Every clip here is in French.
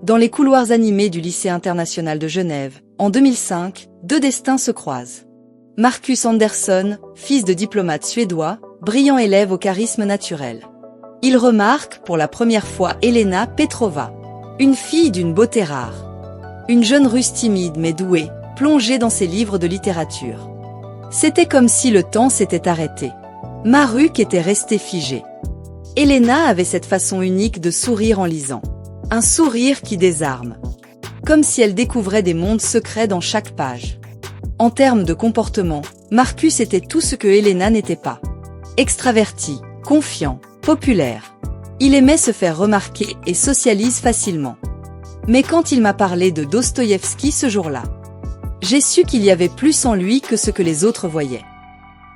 Dans les couloirs animés du lycée international de Genève, en 2005, deux destins se croisent. Marcus Andersson, fils de diplomate suédois, brillant élève au charisme naturel. Il remarque, pour la première fois, Elena Petrova, une fille d'une beauté rare. Une jeune Russe timide mais douée, plongée dans ses livres de littérature. C'était comme si le temps s'était arrêté. Maruk était restée figée. Elena avait cette façon unique de sourire en lisant. Un sourire qui désarme. Comme si elle découvrait des mondes secrets dans chaque page. En termes de comportement, Marcus était tout ce que Elena n'était pas. Extraverti, confiant, populaire. Il aimait se faire remarquer et socialise facilement. Mais quand il m'a parlé de Dostoïevski ce jour-là, j'ai su qu'il y avait plus en lui que ce que les autres voyaient.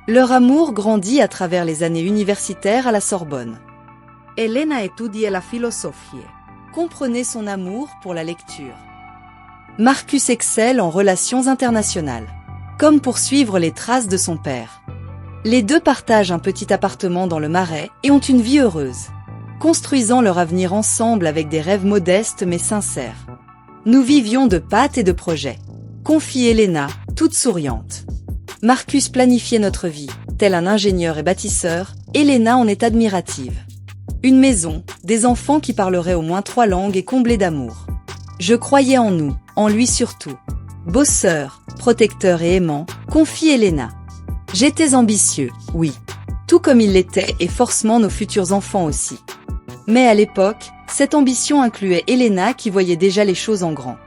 Leur amour grandit à travers les années universitaires à la Sorbonne. Elena étudiait la philosophie. Comprenez son amour pour la lecture. Marcus excelle en relations internationales, comme pour suivre les traces de son père. Les deux partagent un petit appartement dans le Marais et ont une vie heureuse, construisant leur avenir ensemble avec des rêves modestes mais sincères. Nous vivions de pâtes et de projets, confie Elena, toute souriante. Marcus planifiait notre vie, tel un ingénieur et bâtisseur, Elena en est admirative. Une maison, des enfants qui parleraient au moins 3 langues et comblés d'amour. Je croyais en nous, en lui surtout. Bosseur, protecteur et aimant, confie Elena. J'étais ambitieux, oui. Tout comme il l'était et forcément nos futurs enfants aussi. Mais à l'époque, cette ambition incluait Elena qui voyait déjà les choses en grand.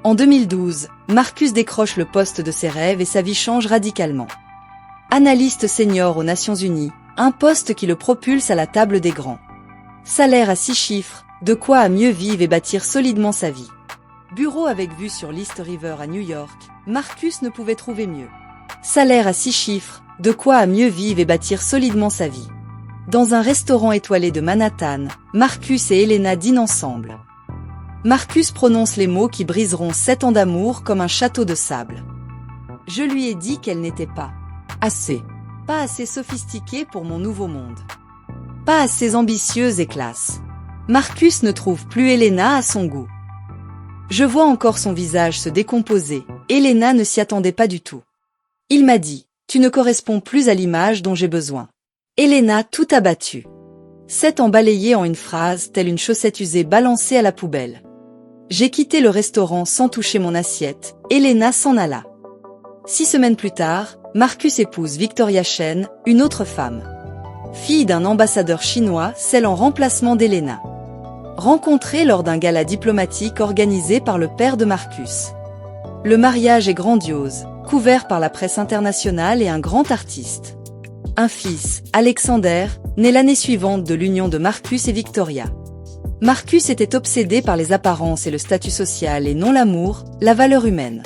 En 2012, Marcus décroche le poste de ses rêves et sa vie change radicalement. Analyste senior aux Nations Unies, un poste qui le propulse à la table des grands. Salaire à 6 chiffres, de quoi à mieux vivre et bâtir solidement sa vie. Bureau avec vue sur l'East River à New York, Marcus ne pouvait trouver mieux. Salaire à 6 chiffres, de quoi à mieux vivre et bâtir solidement sa vie. Dans un restaurant étoilé de Manhattan, Marcus et Elena dînent ensemble. Marcus prononce les mots qui briseront 7 ans d'amour comme un château de sable. Je lui ai dit qu'elle n'était pas assez sophistiquée pour mon nouveau monde. Pas assez ambitieuse et classe. Marcus ne trouve plus Elena à son goût. Je vois encore son visage se décomposer. Elena ne s'y attendait pas du tout. Il m'a dit, tu ne corresponds plus à l'image dont j'ai besoin. Elena tout abattue. 7 ans balayés en une phrase, telle une chaussette usée balancée à la poubelle. J'ai quitté le restaurant sans toucher mon assiette. Elena s'en alla. 6 semaines plus tard, Marcus épouse Victoria Chen, une autre femme. Fille d'un ambassadeur chinois, celle en remplacement d'Elena. Rencontrée lors d'un gala diplomatique organisé par le père de Marcus. Le mariage est grandiose, couvert par la presse internationale et un grand artiste. Un fils, Alexander, naît l'année suivante de l'union de Marcus et Victoria. Marcus était obsédé par les apparences et le statut social et non l'amour, la valeur humaine.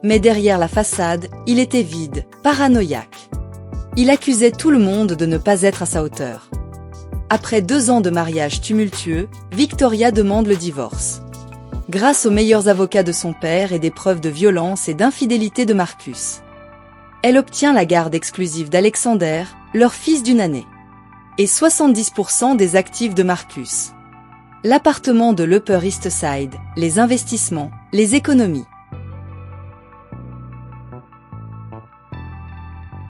Mais derrière la façade, il était vide, paranoïaque. Il accusait tout le monde de ne pas être à sa hauteur. Après 2 ans de mariage tumultueux, Victoria demande le divorce. Grâce aux meilleurs avocats de son père et des preuves de violence et d'infidélité de Marcus. Elle obtient la garde exclusive d'Alexander, leur fils d'1 année. Et 70% des actifs de Marcus. L'appartement de l'Upper East Side, les investissements, les économies.